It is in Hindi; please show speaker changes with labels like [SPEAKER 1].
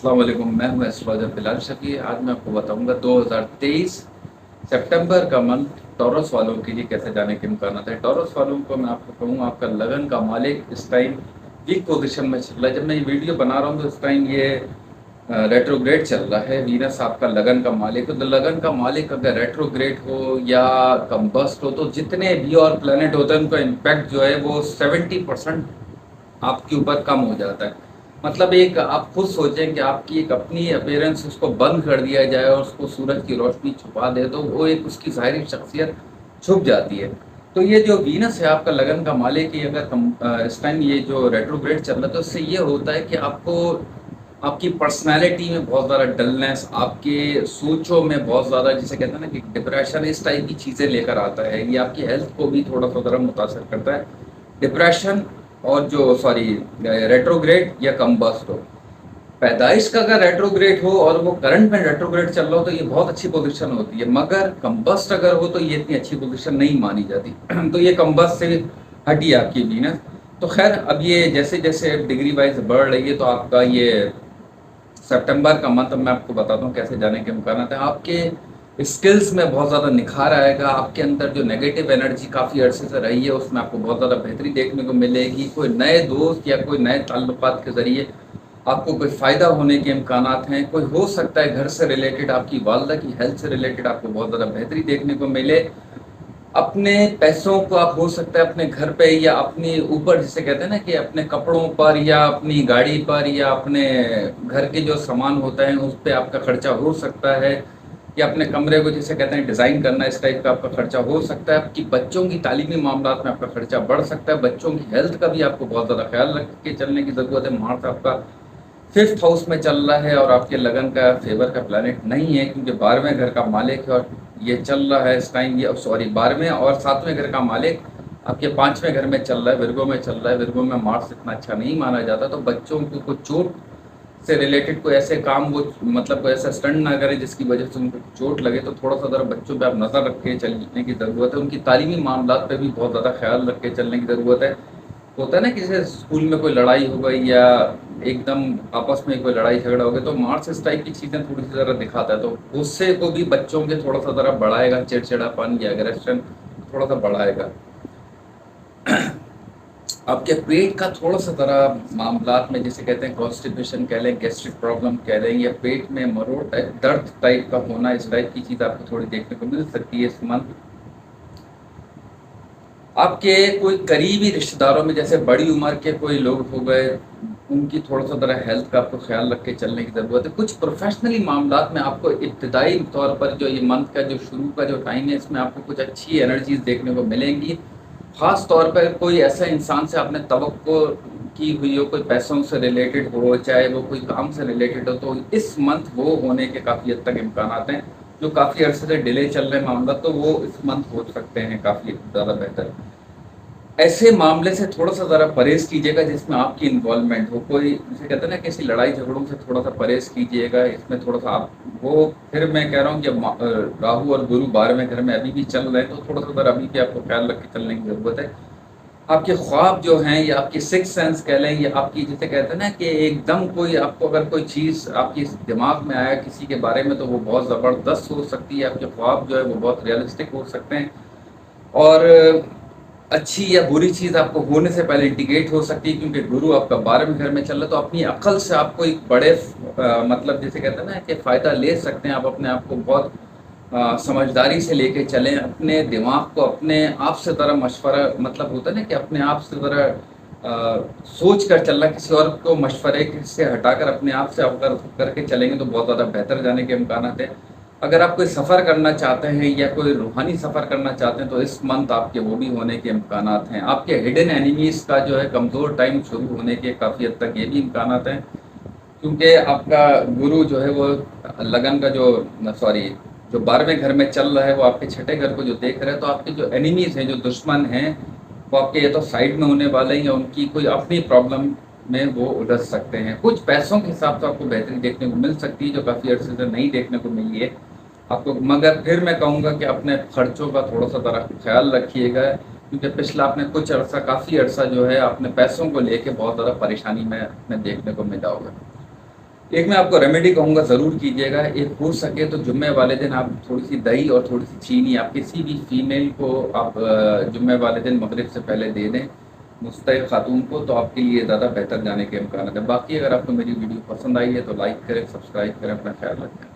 [SPEAKER 1] अस्सलाम वालेकुम। मैं हूं एस्ट्रोलॉजर बिलाल शफी। आज मैं आपको बताऊंगा 2023 सितंबर का मंथ टॉरस वालों के लिए कैसे जाने के इम्कान है। टॉरस वालों को मैं आपको कहूँ, आपका लगन का मालिक इस टाइम वीक पोजीशन में चल रहा है। जब मैं ये वीडियो बना रहा हूँ तो इस टाइम ये रेट्रोग्रेड चल रहा है। वीनस आपका लगन का मालिक हो, तो लगन का मालिक अगर रेट्रोग्रेड हो या कंबस्ट हो तो जितने भी और प्लेनेट होते हैं उनका इम्पैक्ट जो है वो 70% आपके ऊपर कम हो जाता है। मतलब एक आप खुद सोचें कि आपकी एक अपनी अपीयरेंस उसको बंद कर दिया जाए और उसको सूरज की रोशनी छुपा दे तो वो एक उसकी ज़ाहिरी शख्सियत छुप जाती है। तो ये जो वीनस है आपका लगन का मालिक, ये अगर इस टाइम ये जो रेट्रोग्रेड चल रहा है तो इससे ये होता है कि आपको आपकी पर्सनैलिटी में बहुत ज़्यादा डलनेस, आपके सोचों में बहुत ज़्यादा, जिसे कहते हैं ना कि डिप्रेशन, इस टाइप की चीज़ें लेकर आता है। ये आपकी हेल्थ को भी थोड़ा सा ज़रा मुतासर करता है। डिप्रेशन और जो सॉरी रेट्रोग्रेड या कम्बस्ट हो, पैदाइश का अगर रेट्रोग्रेड हो और वो करंट में रेट्रोग्रेड चल रहा हो तो ये बहुत अच्छी पोजीशन होती है, मगर कम्बस्ट अगर हो तो ये इतनी अच्छी पोजीशन नहीं मानी जाती। तो ये कम्बस्ट से हटी आपकी वीनस। तो खैर अब ये जैसे जैसे डिग्री वाइज बढ़ रही है तो आपका ये सितंबर का मंथ मैं आपको बताता हूँ कैसे जाने के इम्कान है। आपके स्किल्स में बहुत ज़्यादा निखार आएगा। आपके अंदर जो नेगेटिव एनर्जी काफ़ी अरसे से रही है उसमें आपको बहुत ज़्यादा बेहतरी देखने को मिलेगी। कोई नए दोस्त या कोई नए ताल्लुकात के ज़रिए आपको कोई फ़ायदा होने के इम्कान हैं। कोई हो सकता है घर से रिलेटेड, आपकी वालदा की हेल्थ से रिलेटेड आपको बहुत ज़्यादा बेहतरी देखने को मिले। अपने पैसों को आप हो सकता है अपने घर पे या अपने ऊपर, जिसे कहते हैं ना कि अपने कपड़ों पर या अपनी गाड़ी पर या अपने घर के जो सामान होता है उस पे आपका खर्चा हो सकता है, या अपने कमरे को जिसे कहते हैं डिज़ाइन करना, इस टाइप का आपका खर्चा हो सकता है। आपकी बच्चों की तालीमी मामलात में आपका खर्चा बढ़ सकता है। बच्चों की हेल्थ का भी आपको बहुत ज़्यादा ख्याल रख के चलने की ज़रूरत है। मार्स आपका 5th हाउस में चल रहा है और आपके लगन का फेवर का प्लैनेट नहीं है, क्योंकि 12वें घर का मालिक है और ये चल रहा है इस टाइम, ये सॉरी 12वें और 7वें घर का मालिक आपके 5वें घर में चल रहा है, विर्गो में चल रहा है। विर्गो में मार्स इतना अच्छा नहीं माना जाता, तो बच्चों को कुछ चोट से रिलेटेड कोई ऐसे काम वो मतलब कोई ऐसा स्टंट ना करें जिसकी वजह से उनको चोट लगे। तो थोड़ा सा ज़रा बच्चों पे आप नज़र रख के चलने की ज़रूरत है। उनकी तालीमी मामलात पे भी बहुत ज़्यादा ख्याल रख के चलने की ज़रूरत है। होता है ना कि जैसे स्कूल में कोई लड़ाई हो गई या एकदम आपस में कोई लड़ाई झगड़ा हो गया तो मार्स इस टाइप की चीज़ें थोड़ी सी ज़रा दिखाता है, तो गुस्से को भी बच्चों के थोड़ा सा ज़रा बढ़ाएगा, चिड़चिड़ापन या एग्रेशन थोड़ा सा बढ़ाएगा। आपके पेट का थोड़ा सा ज़रा मामलात में, जिसे कहते हैं कॉन्स्टिपेशन कह लें, गैस्ट्रिक प्रॉब्लम कह लें, या पेट में मरोड़ टाइप दर्द टाइप का होना, इस टाइप की चीज़ आपको थोड़ी देखने को मिल सकती है इस मंथ। आपके कोई करीबी रिश्तेदारों में जैसे बड़ी उम्र के कोई लोग हो गए, उनकी थोड़ा सा ज़रा हेल्थ का आपको ख्याल रख के चलने की ज़रूरत है। कुछ प्रोफेशनली मामलात में आपको इब्तदाई तौर पर जो ये मंथ का जो शुरू का जो टाइम है इसमें आपको कुछ अच्छी एनर्जीज देखने को मिलेंगी। ख़ास तौर पर कोई ऐसा इंसान से आपने तवक्को की हुई हो, कोई पैसों से रिलेटेड हो, चाहे वो कोई काम से रिलेटेड हो, तो इस मंथ वो होने के काफ़ी हद तक इम्कान हैं। जो काफ़ी अर्से से डिले चल रहे मामला तो वो इस मंथ हो सकते हैं काफ़ी ज़्यादा बेहतर। ऐसे मामले से थोड़ा सा ज़रा परहेज़ कीजिएगा जिसमें आपकी इन्वॉल्वमेंट हो। कोई जिसे कहते हैं ना किसी लड़ाई झगड़ों से थोड़ा सा परहेज़ कीजिएगा। इसमें थोड़ा सा आप वो, फिर मैं कह रहा हूँ कि राहु और गुरु 12वें घर में अभी भी चल रहे हैं, तो थोड़ा सा ज़रा अभी भी आपको ख्याल रख के चलने की ज़रूरत है। आपके ख्वाब जो हैं या आपकी सिक्स सेंस कह लें, या आपकी जिसे कहते हैं ना कि एकदम कोई आपको अगर कोई चीज़ आपकी दिमाग में आया किसी के बारे में तो वो बहुत ज़बरदस्त हो सकती है। आपके ख्वाब जो है वो बहुत रियलिस्टिक हो सकते हैं और अच्छी या बुरी चीज़ आपको होने से पहले इंडिकेट हो सकती है, क्योंकि गुरु आपका 12वें घर में चल रहा है। तो अपनी अक्ल से आपको एक बड़े मतलब जिसे कहते हैं ना कि फ़ायदा ले सकते हैं। आप अपने आप को बहुत समझदारी से लेके चलें। अपने दिमाग को अपने आप से ज़रा मशवरा, मतलब होता है ना कि अपने आप से ज़रा सोच कर चलना, किसी और को मशवरे से हटाकर अपने आप से अवगत करके चलेंगे तो बहुत ज़्यादा बेहतर जाने के इम्कान हैं। अगर आप कोई सफ़र करना चाहते हैं या कोई रूहानी सफ़र करना चाहते हैं तो इस मंथ आपके वो भी होने के इम्कान हैं। आपके हिडन एनिमीज़ का जो है कमज़ोर टाइम शुरू होने के काफ़ी हद तक ये भी इम्कान हैं, क्योंकि आपका गुरु जो है वो लगन का जो सॉरी जो 12वें घर में चल रहा है वो आपके 6ठे घर को जो देख रहा है। तो आपके जो एनिमीज़ हैं, जो दुश्मन हैं, वो आपके या तो साइड में होने वाले हैं या उनकी कोई अपनी प्रॉब्लम में वो उलझ सकते हैं। कुछ पैसों के हिसाब से आपको बेहतरी देखने को मिल सकती है जो काफ़ी अर्से से नहीं देखने को मिली है आपको। मगर फिर मैं कहूँगा कि अपने खर्चों का थोड़ा सा ज़रा ख्याल रखिएगा, क्योंकि पिछला आपने कुछ अर्सा काफ़ी अर्सा जो है अपने पैसों को लेके बहुत ज़्यादा परेशानी में अपने देखने को मिला होगा। एक मैं आपको रेमेडी कहूँगा ज़रूर कीजिएगा। एक हो सके तो जुम्मे वाले दिन आप थोड़ी सी दही और थोड़ी सी चीनी आप किसी भी फीमेल को आप जुम्मे वाले दिन मगरिब से पहले दे दें, मुस्तैद खातून को, तो आपके लिए ज़्यादा बेहतर जाने के इम्कान है। बाकी अगर आपको मेरी वीडियो पसंद आई है तो लाइक करें, सब्सक्राइब करें, अपना ख्याल रखें।